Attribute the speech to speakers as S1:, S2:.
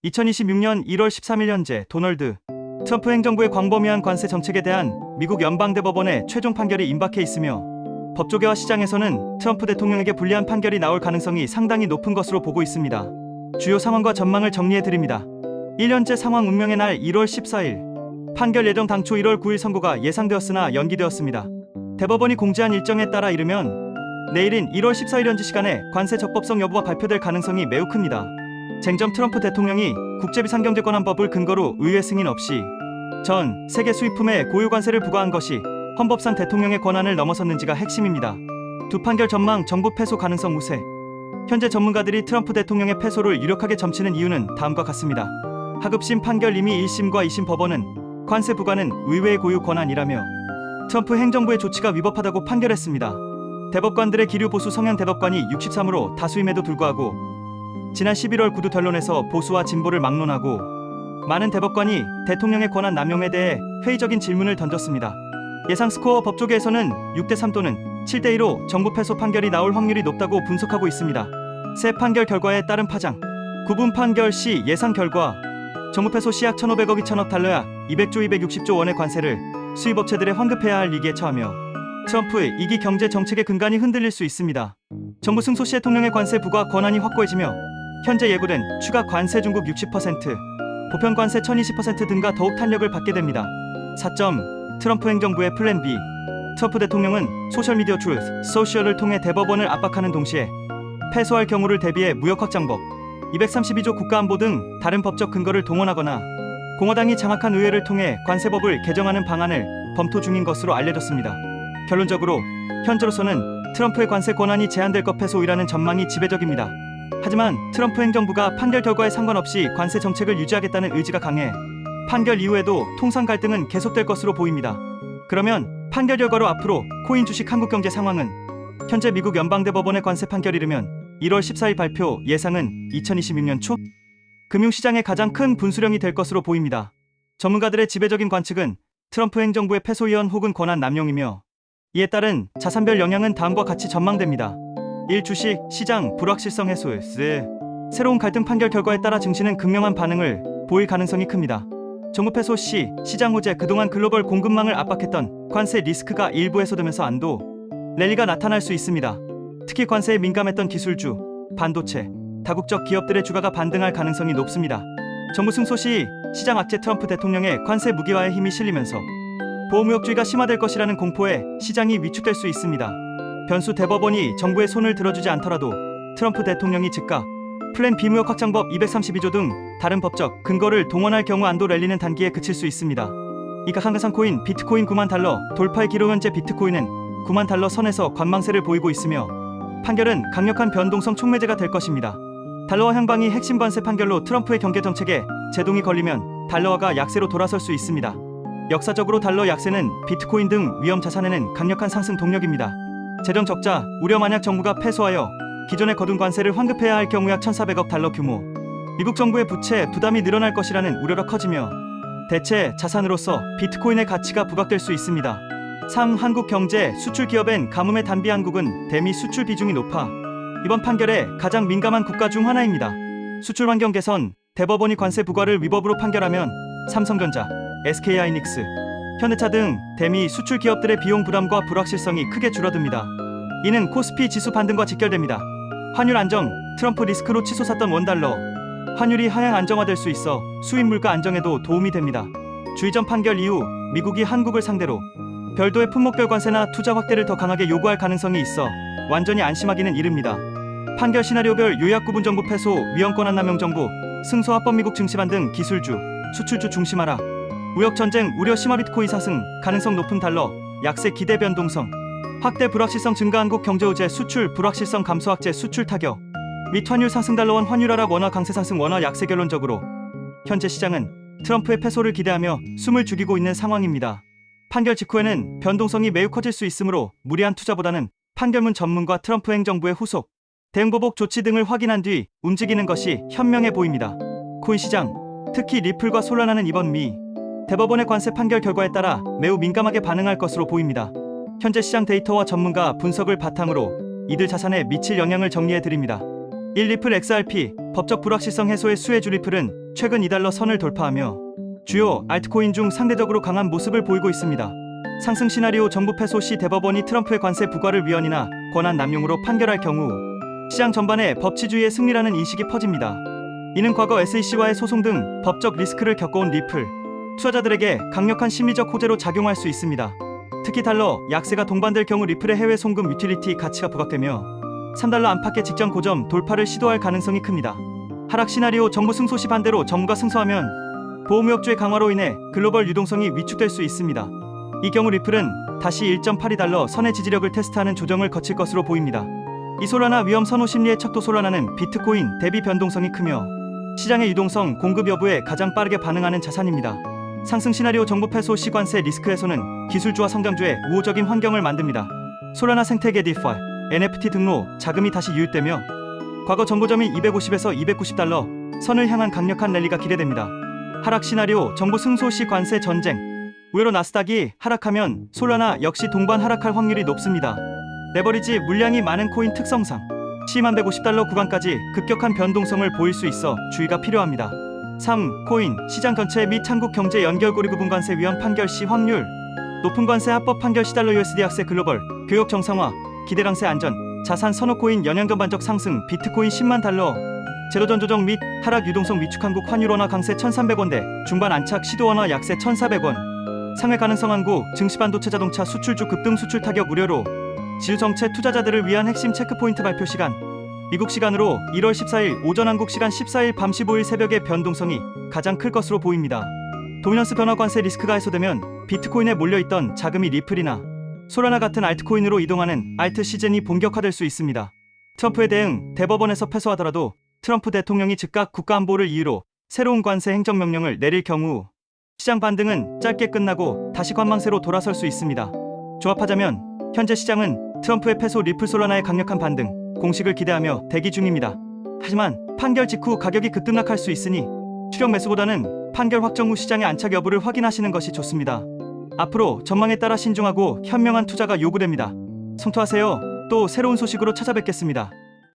S1: 2026년 1월 13일 현재 도널드 트럼프 행정부의 광범위한 관세 정책에 대한 미국 연방대법원의 최종 판결이 임박해 있으며 법조계와 시장에서는 트럼프 대통령에게 불리한 판결이 나올 가능성이 상당히 높은 것으로 보고 있습니다. 주요 상황과 전망을 정리해드립니다. 1년째 상황 운명의 날 1월 14일 판결 예정 당초 1월 9일 선고가 예상되었으나 연기되었습니다. 대법원이 공지한 일정에 따라 이르면 내일인 1월 14일 현지 시간에 관세 적법성 여부가 발표될 가능성이 매우 큽니다. 쟁점 트럼프 대통령이 국제비상경제권한법을 근거로 의회 승인 없이 전 세계 수입품에 고유 관세를 부과한 것이 헌법상 대통령의 권한을 넘어섰는지가 핵심입니다. 두 판결 전망 정부 패소 가능성 우세. 현재 전문가들이 트럼프 대통령의 패소를 유력하게 점치는 이유는 다음과 같습니다. 하급심 판결 이미 1심과 2심 법원은 관세 부과는 의회의 고유 권한이라며 트럼프 행정부의 조치가 위법하다고 판결했습니다. 대법관들의 기류 보수 성향 대법관이 63으로 다수임에도 불구하고 지난 11월 구두 변론에서 보수와 진보를 막론하고 많은 대법관이 대통령의 권한 남용에 대해 회의적인 질문을 던졌습니다. 예상 스코어 법조계에서는 6대3 또는 7대2로 정부 패소 판결이 나올 확률이 높다고 분석하고 있습니다. 새 판결 결과에 따른 파장. 구분 판결 시 예상 결과 정부 패소 시 약 1,500억 2천억 달러약 200조 260조 원의 관세를 수입업체들에 환급해야 할 위기에 처하며 트럼프의 이기 경제 정책의 근간이 흔들릴 수 있습니다. 정부 승소 시 대통령의 관세 부과 권한이 확고해지며 현재 예고된 추가 관세 중국 60%, 보편 관세 1020% 등과 더욱 탄력을 받게 됩니다. 4점 트럼프 행정부의 플랜 B. 트럼프 대통령은 소셜미디어 트루스, 소셜을 통해 대법원을 압박하는 동시에 패소할 경우를 대비해 무역확장법, 232조 국가안보 등 다른 법적 근거를 동원하거나 공화당이 장악한 의회를 통해 관세법을 개정하는 방안을 검토 중인 것으로 알려졌습니다. 결론적으로 현재로서는 트럼프의 관세 권한이 제한될 것 패소이라는 전망이 지배적입니다. 하지만 트럼프 행정부가 판결 결과에 상관없이 관세 정책을 유지하겠다는 의지가 강해 판결 이후에도 통상 갈등은 계속될 것으로 보입니다. 그러면 판결 결과로 앞으로 코인 주식 한국경제 상황은 현재 미국 연방대법원의 관세 판결이 이르면 1월 14일 발표 예상은 2026년 초 금융시장의 가장 큰 분수령이 될 것으로 보입니다. 전문가들의 지배적인 관측은 트럼프 행정부의 패소 이연 혹은 권한 남용이며 이에 따른 자산별 영향은 다음과 같이 전망됩니다. 1. 주식 시장 불확실성 해소. 새로운 갈등 판결 결과에 따라 증시는 극명한 반응을 보일 가능성이 큽니다. 정부 패소 시 시장 호재 그동안 글로벌 공급망을 압박했던 관세 리스크가 일부 해소되면서 안도 랠리가 나타날 수 있습니다. 특히 관세에 민감했던 기술주, 반도체, 다국적 기업들의 주가가 반등할 가능성이 높습니다. 정부 승소 시 시장 악재 트럼프 대통령의 관세 무기화에 힘이 실리면서 보호무역주의가 심화될 것이라는 공포에 시장이 위축될 수 있습니다. 변수 대법원이 정부의 손을 들어주지 않더라도 트럼프 대통령이 즉각 플랜 B 무역 확장법 232조 등 다른 법적 근거를 동원할 경우 안도 랠리는 단기에 그칠 수 있습니다. 이각 한가상 코인 비트코인 9만 달러 돌파의 기록. 현재 비트코인은 9만 달러 선에서 관망세를 보이고 있으며 판결은 강력한 변동성 촉매제가 될 것입니다. 달러화 향방이 핵심 관세 판결로 트럼프의 경제 정책에 제동이 걸리면 달러화가 약세로 돌아설 수 있습니다. 역사적으로 달러 약세는 비트코인 등 위험 자산에는 강력한 상승 동력입니다. 재정 적자 우려. 만약 정부가 패소하여 기존에 거둔 관세를 환급해야 할 경우 약 1,400억 달러 규모 미국 정부의 부채 부담이 늘어날 것이라는 우려가 커지며 대체 자산으로서 비트코인의 가치가 부각될 수 있습니다. 3. 한국 경제 수출 기업엔 가뭄의 단비. 한국은 대미 수출 비중이 높아 이번 판결에 가장 민감한 국가 중 하나입니다. 수출 환경 개선 대법원이 관세 부과를 위법으로 판결하면 삼성전자, SK하이닉스, 현대차 등 대미 수출 기업들의 비용 부담과 불확실성이 크게 줄어듭니다. 이는 코스피 지수 반등과 직결됩니다. 환율 안정 트럼프 리스크로 치솟았던 원달러 환율이 하향 안정화될 수 있어 수입 물가 안정에도 도움이 됩니다. 주의점 판결 이후 미국이 한국을 상대로 별도의 품목별 관세나 투자 확대를 더 강하게 요구할 가능성이 있어 완전히 안심하기는 이릅니다. 판결 시나리오별 요약 구분 정부 패소 위헌 권한 남용 정부 승소 합법 미국 증시반 등 기술주 수출주 중심화라 무역전쟁 우려 심화 비트코인 상승 가능성 높은 달러 약세 기대 변동성 확대 불확실성 증가. 한국 경제 호재 수출 불확실성 감소 악재 수출 타격 및 환율 상승. 달러원 환율 하락 원화 강세 상승 원화 약세. 결론적으로 현재 시장은 트럼프의 패소를 기대하며 숨을 죽이고 있는 상황입니다. 판결 직후에는 변동성이 매우 커질 수 있으므로 무리한 투자보다는 판결문 전문과 트럼프 행정부의 후속 대응보복 조치 등을 확인한 뒤 움직이는 것이 현명해 보입니다. 코인 시장 특히 리플과 솔라나는 이번 미 대법원의 관세 판결 결과에 따라 매우 민감하게 반응할 것으로 보입니다. 현재 시장 데이터와 전문가 분석을 바탕으로 이들 자산에 미칠 영향을 정리해드립니다. 1. 리플 XRP 법적 불확실성 해소의 수혜주. 리플은 최근 2달러 선을 돌파하며 주요 알트코인 중 상대적으로 강한 모습을 보이고 있습니다. 상승 시나리오 정부 패소 시 대법원이 트럼프의 관세 부과를 위헌이나 권한 남용으로 판결할 경우 시장 전반에 법치주의의 승리라는 인식이 퍼집니다. 이는 과거 SEC와의 소송 등 법적 리스크를 겪어온 리플 투자자들에게 강력한 심리적 호재로 작용할 수 있습니다. 특히 달러 약세가 동반될 경우 리플의 해외 송금 유틸리티 가치가 부각되며 3달러 안팎의 직전 고점 돌파를 시도할 가능성이 큽니다. 하락 시나리오 정부 승소 시 반대로 정부가 승소하면 보호무역주의 강화로 인해 글로벌 유동성이 위축될 수 있습니다. 이 경우 리플은 다시 1.82달러 선의 지지력을 테스트하는 조정을 거칠 것으로 보입니다. 이 솔라나 위험 선호 심리의 척도 솔라나는 비트코인 대비 변동성이 크며 시장의 유동성 공급 여부에 가장 빠르게 반응하는 자산입니다. 상승 시나리오 정부 패소 시 관세 리스크 해소는 기술주와 성장주의 우호적인 환경을 만듭니다. 솔라나 생태계 디파이, NFT 등로 자금이 다시 유입되며 과거 전고점이 250에서 290달러 선을 향한 강력한 랠리가 기대됩니다. 하락 시나리오 정부 승소 시 관세 전쟁 의외로 나스닥이 하락하면 솔라나 역시 동반 하락할 확률이 높습니다. 레버리지 물량이 많은 코인 특성상 시만 150달러 구간까지 급격한 변동성을 보일 수 있어 주의가 필요합니다. 3. 코인, 시장 전체 및 한국 경제 연결고리 구분 관세 위헌 판결 시 확률 높은 관세 합법 판결 시 달러 USD 약세 글로벌 교역 정상화 기대 강세 안전 자산 선호 코인 연양 전반적 상승 비트코인 10만 달러 제로전 조정 및 하락 유동성 위축 한국 환율 원화 강세 1,300원대 중반 안착 시도 원화 약세 1,400원 상회 가능성 한국 증시 반도체 자동차 수출주 급등 수출 타격 우려로 지수 정체 투자자들을 위한 핵심 체크포인트 발표 시간 미국 시간으로 1월 14일 오전 한국 시간 14일 밤 15일 새벽의 변동성이 가장 클 것으로 보입니다. 도미넌스 변화 관세 리스크가 해소되면 비트코인에 몰려있던 자금이 리플이나 솔라나 같은 알트코인으로 이동하는 알트 시즌이 본격화될 수 있습니다. 트럼프에 대응 대법원에서 패소하더라도 트럼프 대통령이 즉각 국가안보를 이유로 새로운 관세 행정명령을 내릴 경우 시장 반등은 짧게 끝나고 다시 관망세로 돌아설 수 있습니다. 조합하자면 현재 시장은 트럼프의 패소 리플 솔라나의 강력한 반등 공식을 기대하며 대기 중입니다. 하지만 판결 직후 가격이 급등락할 수 있으니 추격 매수보다는 판결 확정 후 시장의 안착 여부를 확인하시는 것이 좋습니다. 앞으로 전망에 따라 신중하고 현명한 투자가 요구됩니다. 성투하세요. 또 새로운 소식으로 찾아뵙겠습니다.